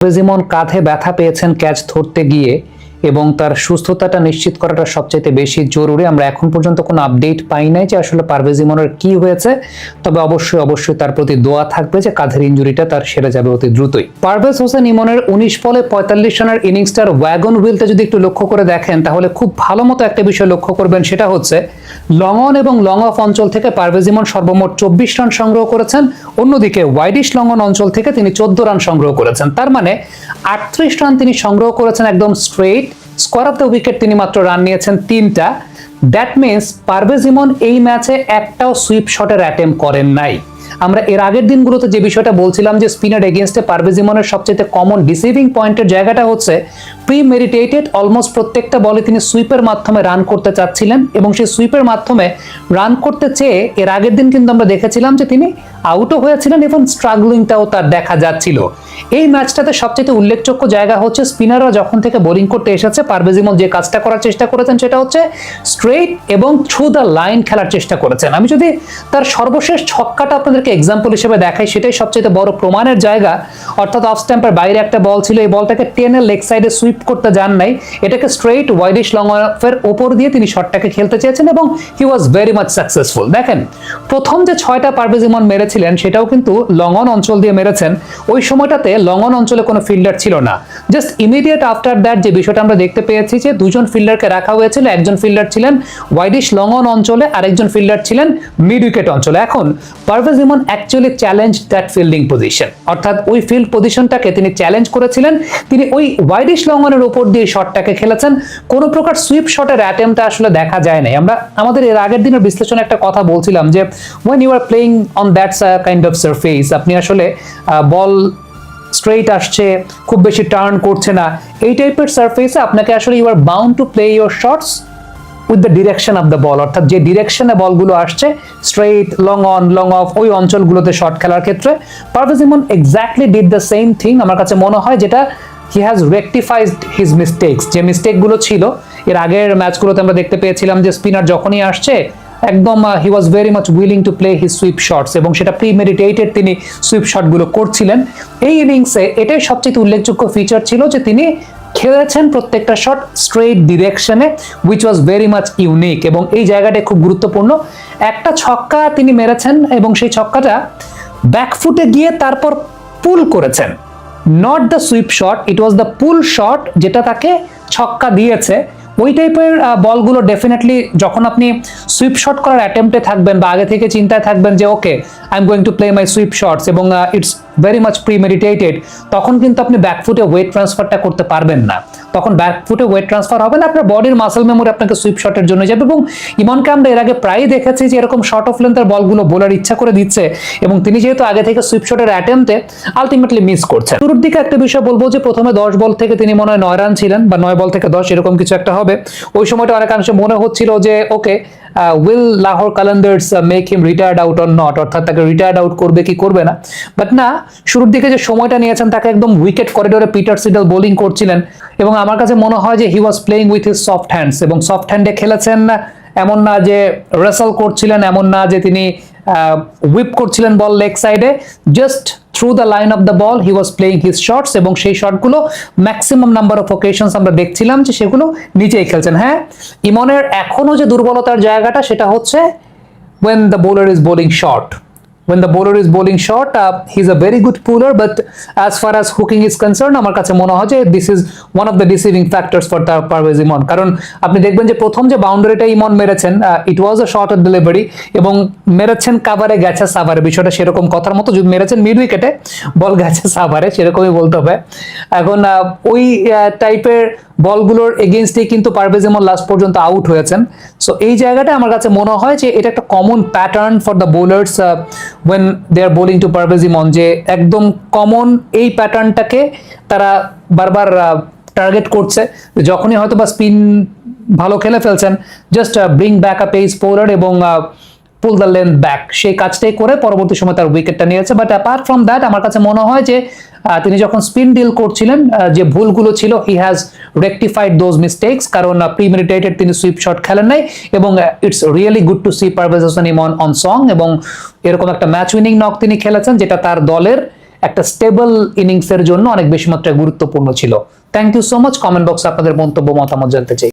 পারভেজ কাঁধে ব্যথা পেয়েছেন ক্যাচ ধরতে গিয়ে এবং তার সুস্থতাটা নিশ্চিত করাটা সবচেয়ে বেশি জরুরি। আমরা এখন পর্যন্ত কোনো আপডেট পাই নাই যে আসলে পারভেজ ইমনের কি হয়েছে, তবে অবশ্যই তার প্রতি দোয়া থাকবে যে কাঁধের ইনজুরিটা তার সেরে যাবে অতি দ্রুতই। পারভেজ হোসেন ইমনের 19 বলে 45 রানের ইনিংসটার ওয়াগন হুইলটা যদি একটু লক্ষ্য করে দেখেন তাহলে খুব ভালো মতো একটা বিষয় লক্ষ্য করবেন, সেটা হচ্ছে লং অন এবং লং অফ অঞ্চল থেকে পারভেজ ইমন সর্বমোট 24 রান সংগ্রহ করেছেন, অন্যদিকে ওয়াইডিশ লং অন অঞ্চল থেকে তিনি 14 রান সংগ্রহ করেছেন। তার মানে 38 রান তিনি সংগ্রহ করেছেন একদম straight. Square of the wicket তিনি মাত্র রান নিয়েছেন 3টা। দ্যাট মিনস পারভেজ ইমন এই ম্যাচে একটাও সুইপ শটের অ্যাটেম্প করেন নাই। আমরা এর আগের দিনগুলোতে যে বিষয়টা বলছিলাম যে স্পিনার এগেইনস্টে পারভেজ ইমনের সবচেয়ে কমন ডিসিভিং পয়েন্টের জায়গাটা হচ্ছে প্রিমেডিটেটেড। অলমোস্ট প্রত্যেকটা বলে তিনি সুইপের মাধ্যমে রান করতে চাচ্ছিলেন এবং সেই সুইপের মাধ্যমে রান করতে চেয়ে এর আগের দিন কিন্তু আমরা দেখেছিলাম যে তিনি আউটও হয়েছিলেন এবং স্ট্রাগলিংটাও তার দেখা যাচ্ছিল। এই ম্যাচটাতে সবচেয়ে উল্লেখযোগ্য জায়গা হচ্ছে স্পিনাররা যখন থেকে বোলিং করতে এসেছে পারভেজ ইমন যে কাজটা করার চেষ্টা করেছেন সেটা হচ্ছে স্ট্রেট এবং থ্রু দ্য লাইন খেলার চেষ্টা করেছেন। আমি যদি তার সর্বশেষ ছক্কাটা আপনাদেরকে এক্সাম্পল হিসেবে দেখাই, সেটাই সবচেয়ে বড় প্রমাণের জায়গা। অর্থাৎ অফ স্ট্যাম্পের বাইরে একটা বল ছিল, এই বলটাকে টেনে লেগ সাইডে সুইপ করতে যান নাই, এটাকে স্ট্রেট ওয়াইডিশ লং অফের ওপর দিয়ে তিনি শটটাকে খেলতে চেয়েছেন এবং হি ওয়াজ ভেরি মাচ সাকসেসফুল। দেখেন প্রথম যে 6টা পারভেজ ইমন মেরেছিলেন সেটাও কিন্তু লং অন অঞ্চল দিয়ে মেরেছেন। ওই সময়টাতে লং অন অঞ্চলে কোনো ফিল্ডার ছিল না। জাস্ট ইমিডিয়েট আফটার দ্যাট যে বিষয়টা আমরা দেখতে পেয়েছি যে দুজন ফিল্ডারকে রাখা হয়েছিল, একজন ফিল্ডার ছিলেন ওয়াইডিশ লং অন অঞ্চলে, আরেকজন ফিল্ডার ছিলেন মিড উইকেট অঞ্চলে। এখন Parvez Emon actually challenge that fielding position, অর্থাৎ ওই ফিল্ড পজিশনটাকে তিনি চ্যালেঞ্জ করেছিলেন। তিনি ওই ওয়াইডিশ লং অনের উপর দিয়ে শটটাকে খেলেছেন, কোনো প্রকার সুইপ শটের অ্যাটেম্পটা আসলে দেখা যায় নাই। আমরা আমাদের এর আগের দিনের বিশ্লেষণে একটা কথা বলছিলাম যে when you are playing on that kind of surface, আপনি আসলে বল স্ট্রেট আসছে, খুব বেশি টার্ন করছে না, এই টাইপের সারফেসে আপনাকে আসলে you are bound to play your shots with the direction of the ball, অর্থাৎ যে ডিরেকশনে বলগুলো আসছে straight, long on, long off, ওই অঞ্চলগুলোতে শট খেলার ক্ষেত্রে Parvez Emon exactly did the same thing. আমার কাছে মনে হয় যেটা he has rectified his mistakes, যে মিস্টেকগুলো ছিল এর আগের ম্যাচগুলোতে আমরা দেখতে পেয়েছিলাম যে স্পিনার যখনই আসছে একদম he was very much willing to play his sweep shots এবং সেটা প্রিমেডিটেটেড তিনি সুইপ শটগুলো করছিলেন। এই ইনিংসে এটাই সবচেয়ে উল্লেখযোগ্য ফিচার ছিল যে তিনি খেলেছেন প্রত্যেকটা শট স্ট্রেট ডিরেকশনে, which was very much unique এবং এই জায়গাটা খুব গুরুত্বপূর্ণ। একটা ছক্কা তিনি মেরেছেন এবং সেই ছক্কাটা ব্যাকফুটে গিয়ে তারপর পুল করেছেন, not the sweep shot, it was the pool shot যেটা তাকে ছক্কা দিয়েছে। ওই টাইপের বলগুলো ডেফিনেটলি যখন আপনি সুইপ শট করার অ্যাটেম্পটে থাকবেন বা আগে থেকে চিন্তায় থাকবেন যে okay I am going to play my sweep shots এবং ইটস ভেরি মাচ প্রিমেডিটেটেড, তখন কিন্তু আপনি ব্যাকফুটে ওয়েট ট্রান্সফারটা করতে পারবেন না। তখন ব্যাকফুটে ওয়েট ট্রান্সফার হবে না, আপনার বডির মাসল মেমোরি আপনাকে সুইপ শটের জন্য যাবে। এবং ইমনকে আমরা এর আগে প্রায়ই দেখেছি যে এরকম শর্ট অফ লেন্থের বলগুলো বোলার ইচ্ছা করে দিচ্ছে এবং তিনি যেহেতু আগে থেকে সুইপ শটের অ্যাটেম্পটে আলটিমেটলি মিস করছেন। শুরুর দিকে একটা বিষয় বলবো যে প্রথমে 10 বল থেকে তিনি মনে হয় 9 রান ছিলেন বা 9 বল থেকে 10 এরকম কিছু একটা হবে। ওই সময়টা অনেকাংশে মনে হচ্ছিল যে okay will Lahore Qalandars make him retired out or not, অর্থাৎ তাকে রিটায়ার্ড আউট করবে কি করবে না। বাট না, শুরুর দিকে যে সময়টা নিয়েছেন তাকে একদম উইকেট করিডোরে পিটার সিডল বোলিং করছিলেন এবং আমার কাছে মনে হয় যে he was playing with his soft hands এবং সফট হ্যান্ডে খেলেছেন, এমন না যে রেসল করছিলেন, এমন না যে তিনি হুইপ করছিলেন বল লেগ সাইডে, just through the line of the ball he was playing his shots এবং সেই শটগুলো ম্যাক্সিমাম নাম্বার অফ ওকেশনস আমরা দেখছিলাম যে সেগুলো নিচেই খেলছেন। হ্যাঁ, ইমনের এখনো যে দুর্বলতার জায়গাটা সেটা হচ্ছে when the bowler is bowling short. When the bowler is bowling short, he's a very good puller, but as far as hooking is concerned, আমার কাছে মনে হয় যে this is one of the deceiving factors for Parvez ইমন। কারণ আপনি দেখবেন যে প্রথম যে বাউন্ডারিটা ইমন মেরেছেন ইট ওয়াজ আ শর্ট ডেলিভারি এবং মেরেছেন কাভারে, গেছে সাভারে, বিষয়টা সেরকম কথার মতো যদি মেরেছেন মিড উইকেটে বল গেছে সাভারে, সেরকমই বলতে হবে। এখন ওই টাইপের বলগুলোর এগেইনস্টে কিন্তু পারভেজ ইমন লাস্ট পর্যন্ত আউট হয়েছেন। সো এই জায়গাটা আমার কাছে মনে হয় যে এটা একটা common pattern for the bowlers when they are bowling to Parvez Emon, যে একদম কমন এই প্যাটার্নটাকে তারা বারবার টার্গেট করছে। যখনই হয়তো বা স্পিন ভালো খেলে ফেলছেন জাস্ট ব্রিং ব্যাক আ পেস বোলার এবং পুল দ্য লেন্থ ব্যাক, সেই কাজটাই করে পরবর্তী সময় তার উইকেটটা নিয়েছে। বাট অ্যাপার্ট ফ্রম দ্যাট আমার কাছে মনে হয় যে তিনি যখন স্পিন ডিল করছিলেন যে ভুলগুলো ছিল he has rectified those mistakes, কারণ প্রিমেডিটেটেড তিনি সুইপ শট খেলেন নাই এবং it's really good to see Parvez Hossain Emon on song এবং এরকম একটা ম্যাচ উইনিং নক তিনি খেলেছেন যেটা তার দলের একটা স্টেবল ইনিংসের জন্য অনেক বেশি মাত্রায় গুরুত্বপূর্ণ ছিল। Thank you so much. Comment বক্সে আপনাদের মন্তব্য মতামত জানতে চাই।